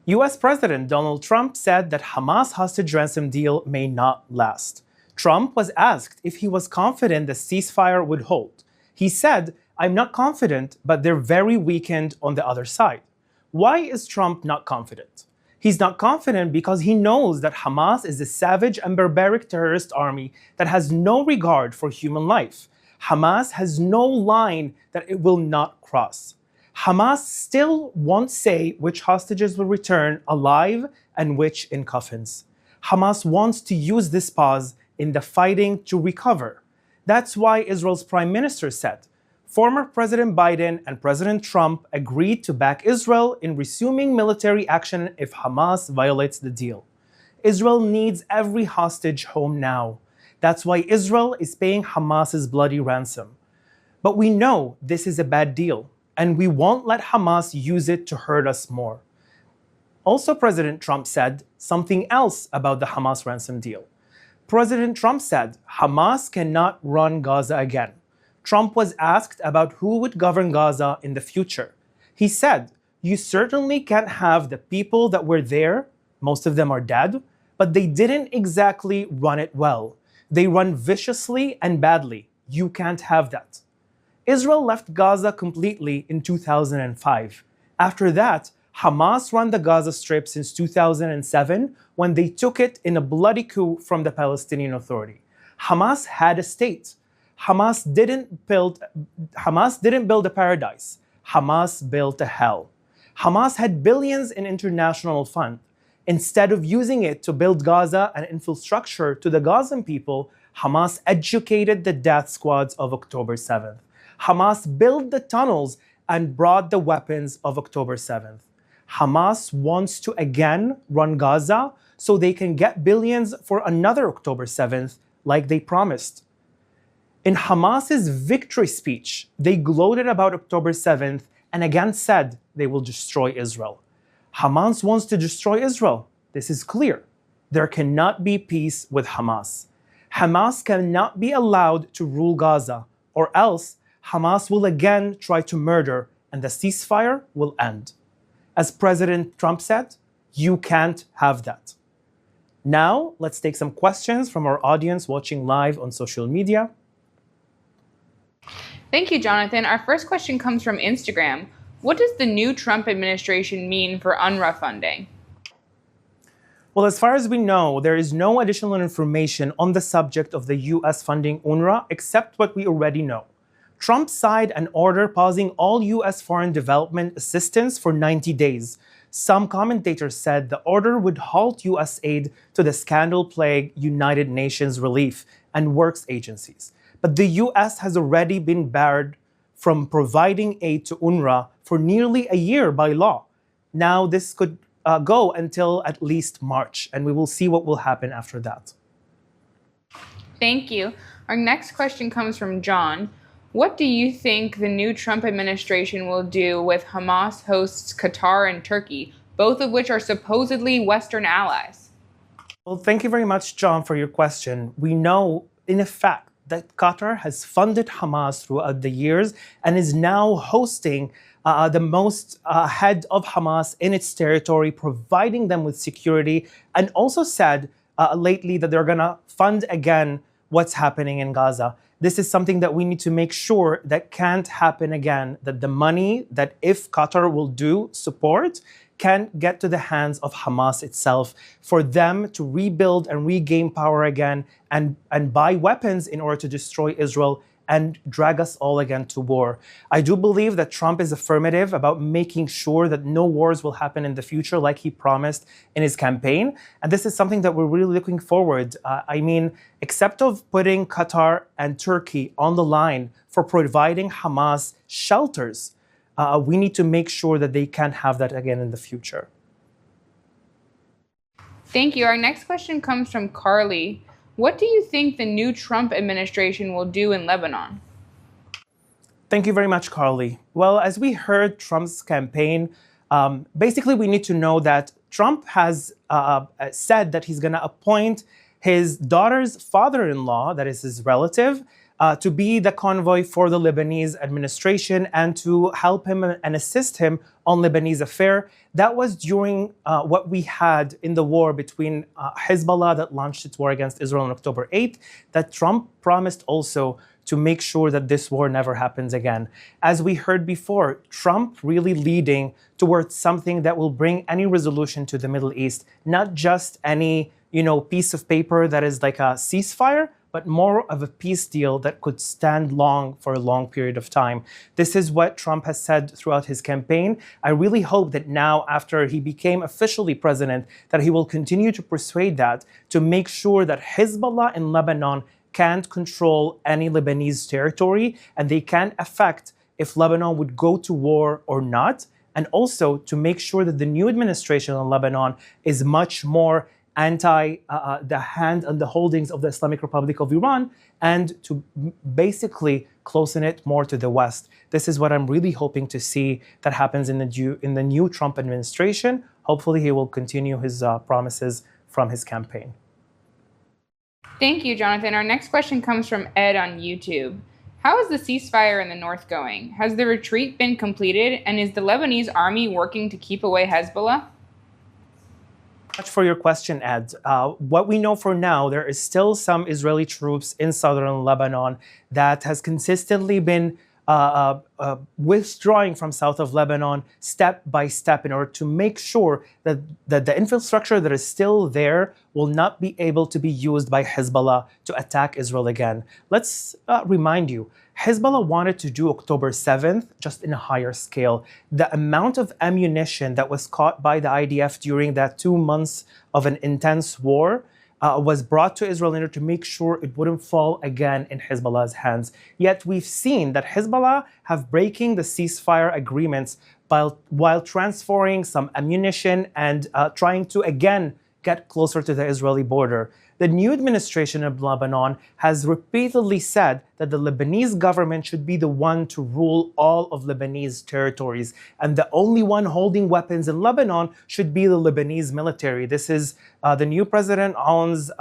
US President Donald Trump said that Hamas hostage ransom deal may not last. Trump was asked if he was confident the ceasefire would hold. He said, "I'm not confident, but they're very weakened on the other side." Why is Trump not confident? He's not confident because he knows that Hamas is a savage and barbaric terrorist army that has no regard for human life. Hamas has no line that it will not cross. Hamas still won't say which hostages will return alive and which in coffins. Hamas wants to use this pause in the fighting to recover. That's why Israel's prime minister said, former President Biden and President Trump agreed to back Israel in resuming military action if Hamas violates the deal. Israel needs every hostage home now. That's why Israel is paying Hamas's bloody ransom. But we know this is a bad deal, and we won't let Hamas use it to hurt us more. Also, President Trump said something else about the Hamas ransom deal. President Trump said Hamas cannot run Gaza again. Trump was asked about who would govern Gaza in the future. He said, "You certainly can't have the people that were there, most of them are dead, but they didn't exactly run it well. They run viciously and badly. You can't have that." Israel left Gaza completely in 2005. After that, Hamas ran the Gaza Strip since 2007 when they took it in a bloody coup from the Palestinian Authority. Hamas had a state. Hamas didn't build a paradise. Hamas built a hell. Hamas had billions in international funds. Instead of using it to build Gaza and infrastructure to the Gazan people, Hamas educated the death squads of October 7th. Hamas built the tunnels and brought the weapons of October 7th. Hamas wants to again run Gaza so they can get billions for another October 7th, like they promised. In Hamas's victory speech, they gloated about October 7th and again said they will destroy Israel. Hamas wants to destroy Israel. This is clear. There cannot be peace with Hamas. Hamas cannot be allowed to rule Gaza, or else Hamas will again try to murder and the ceasefire will end. As President Trump said, you can't have that. Now, let's take some questions from our audience watching live on social media. Thank you, Jonathan. Our first question comes from Instagram. What does the new Trump administration mean for UNRWA funding? Well, as far as we know, there is no additional information on the subject of the U.S. funding UNRWA except what we already know. Trump signed an order pausing all U.S. foreign development assistance for 90 days. Some commentators said the order would halt U.S. aid to the scandal-plagued United Nations relief and works agencies. But the U.S. has already been barred from providing aid to UNRWA for nearly a year by law. Now this could go until at least March, and we will see what will happen after that. Thank you. Our next question comes from John. What do you think the new Trump administration will do with Hamas hosts Qatar and Turkey, both of which are supposedly Western allies? Well, thank you very much, John, for your question. We know, in effect, that Qatar has funded Hamas throughout the years and is now hosting the most head of Hamas in its territory, providing them with security, and also said lately that they're going to fund again what's happening in Gaza. This is something that we need to make sure that can't happen again, that the money that if Qatar will do support can get to the hands of Hamas itself for them to rebuild and regain power again and buy weapons in order to destroy Israel and drag us all again to war. I do believe that Trump is affirmative about making sure that no wars will happen in the future like he promised in his campaign. And this is something that we're really looking forward. Except of putting Qatar and Turkey on the line for providing Hamas shelters, we need to make sure that they can't have that again in the future. Thank you. Our next question comes from Carly. What do you think the new Trump administration will do in Lebanon? Thank you very much, Carly. Well, as we heard Trump's campaign, basically we need to know that Trump has said that he's going to appoint his daughter's father-in-law, that is his relative, to be the convoy for the Lebanese administration and to help him and assist him on Lebanese affair. That was during what we had in the war between Hezbollah that launched its war against Israel on October 8th, that Trump promised also to make sure that this war never happens again. As we heard before, Trump really leading towards something that will bring any resolution to the Middle East, not just any piece of paper that is like a ceasefire, but more of a peace deal that could stand long for a long period of time. This is what Trump has said throughout his campaign. I really hope that now, after he became officially president, that he will continue to persuade that to make sure that Hezbollah in Lebanon can't control any Lebanese territory and they can't affect if Lebanon would go to war or not. And also to make sure that the new administration in Lebanon is much more anti the hand and the holdings of the Islamic Republic of Iran, and to basically closen it more to the West. This is what I'm really hoping to see that happens in the new Trump administration. Hopefully he will continue his promises from his campaign. Thank you, Jonathan. Our next question comes from Ed on YouTube. How is the ceasefire in the north going? Has the retreat been completed, and is the Lebanese army working to keep away Hezbollah? Much for your question, Ed. What we know for now, there is still some Israeli troops in southern Lebanon that has consistently been withdrawing from south of Lebanon step by step in order to make sure that the infrastructure that is still there will not be able to be used by Hezbollah to attack Israel again. Let's remind you, Hezbollah wanted to do October 7th just in a higher scale. The amount of ammunition that was caught by the IDF during that 2 months of an intense war was brought to Israel in order to make sure it wouldn't fall again in Hezbollah's hands. Yet we've seen that Hezbollah have breaking the ceasefire agreements while transferring some ammunition and trying to again get closer to the Israeli border. The new administration of Lebanon has repeatedly said that the Lebanese government should be the one to rule all of Lebanese territories, and the only one holding weapons in Lebanon should be the Lebanese military. This is the new President Aoun's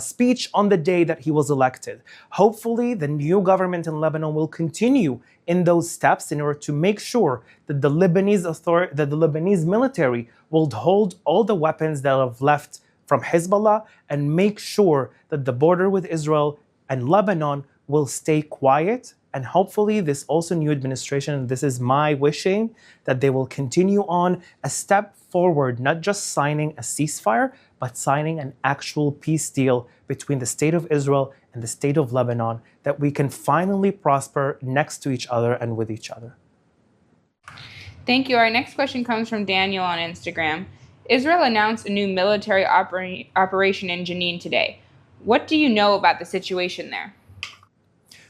speech on the day that he was elected. Hopefully, the new government in Lebanon will continue in those steps in order to make sure that the Lebanese military will hold all the weapons that have left from Hezbollah and make sure that the border with Israel and Lebanon will stay quiet. And hopefully this also new administration, and this is my wishing, that they will continue on a step forward, not just signing a ceasefire, but signing an actual peace deal between the state of Israel and the state of Lebanon, that we can finally prosper next to each other and with each other. Thank you. Our next question comes from Daniel on Instagram. Israel announced a new military operation in Jenin today. What do you know about the situation there?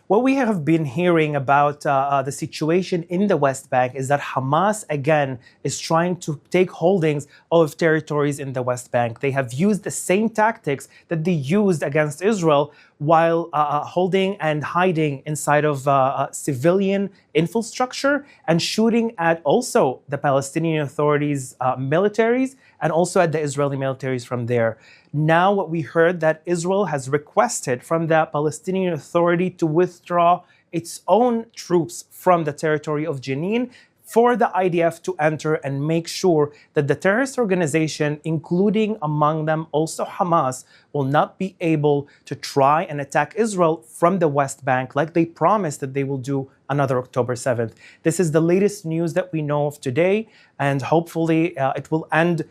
What we have been hearing about the situation in the West Bank is that Hamas, again, is trying to take holdings of territories in the West Bank. They have used the same tactics that they used against Israel while holding and hiding inside of civilian infrastructure and shooting at also the Palestinian Authority's militaries and also at the Israeli militaries from there. Now what we heard that Israel has requested from the Palestinian Authority to withdraw its own troops from the territory of Jenin for the IDF to enter and make sure that the terrorist organization, including among them also Hamas, will not be able to try and attack Israel from the West Bank like they promised that they will do another October 7th. This is the latest news that we know of today, and hopefully it will end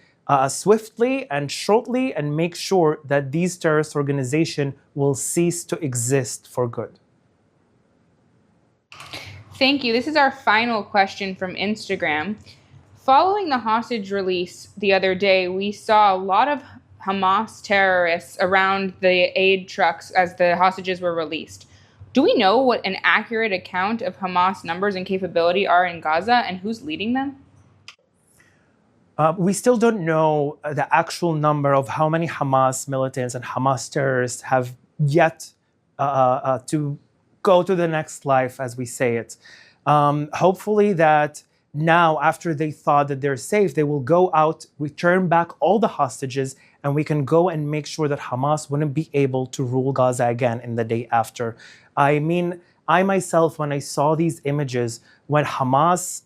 swiftly and shortly and make sure that these terrorist organizations will cease to exist for good. Thank you. This is our final question from Instagram. Following the hostage release the other day, we saw a lot of Hamas terrorists around the aid trucks as the hostages were released. Do we know what an accurate account of Hamas numbers and capability are in Gaza and who's leading them? We still don't know the actual number of how many Hamas militants and Hamas terrorists have yet to go to the next life, as we say it. Hopefully that now, after they thought that they're safe, they will go out, return back all the hostages, and we can go and make sure that Hamas wouldn't be able to rule Gaza again in the day after. I mean, I myself, when I saw these images, when Hamas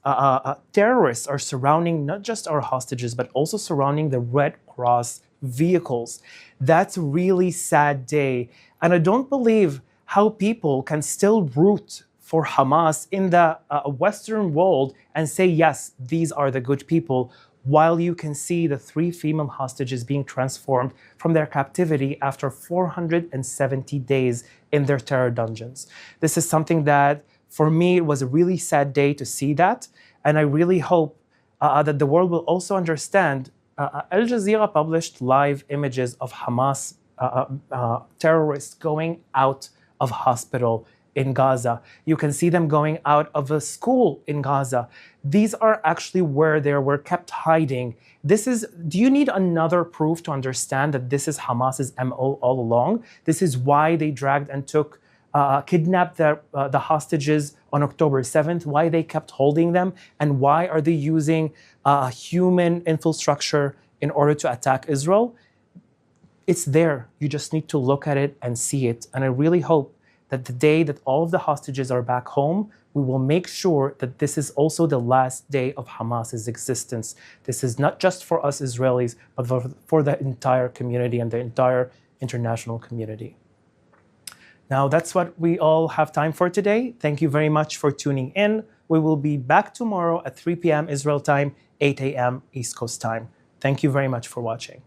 terrorists are surrounding not just our hostages, but also surrounding the Red Cross vehicles, that's a really sad day. And I don't believe how people can still root for Hamas in the Western world and say, yes, these are the good people, while you can see the 3 female hostages being transformed from their captivity after 470 days in their terror dungeons. This is something that, for me, it was a really sad day to see that. And I really hope that the world will also understand. Al Jazeera published live images of Hamas terrorists going out of hospital in Gaza. You can see them going out of a school in Gaza. These are actually where they were kept hiding. Do you need another proof to understand that this is Hamas's MO all along? This is why they dragged and kidnapped the hostages on October 7th, why they kept holding them, and why are they using human infrastructure in order to attack Israel? It's there. You just need to look at it and see it. And I really hope that the day that all of the hostages are back home, we will make sure that this is also the last day of Hamas's existence. This is not just for us Israelis, but for the entire community and the entire international community. Now, that's what we all have time for today. Thank you very much for tuning in. We will be back tomorrow at 3 p.m. Israel time, 8 a.m. East Coast time. Thank you very much for watching.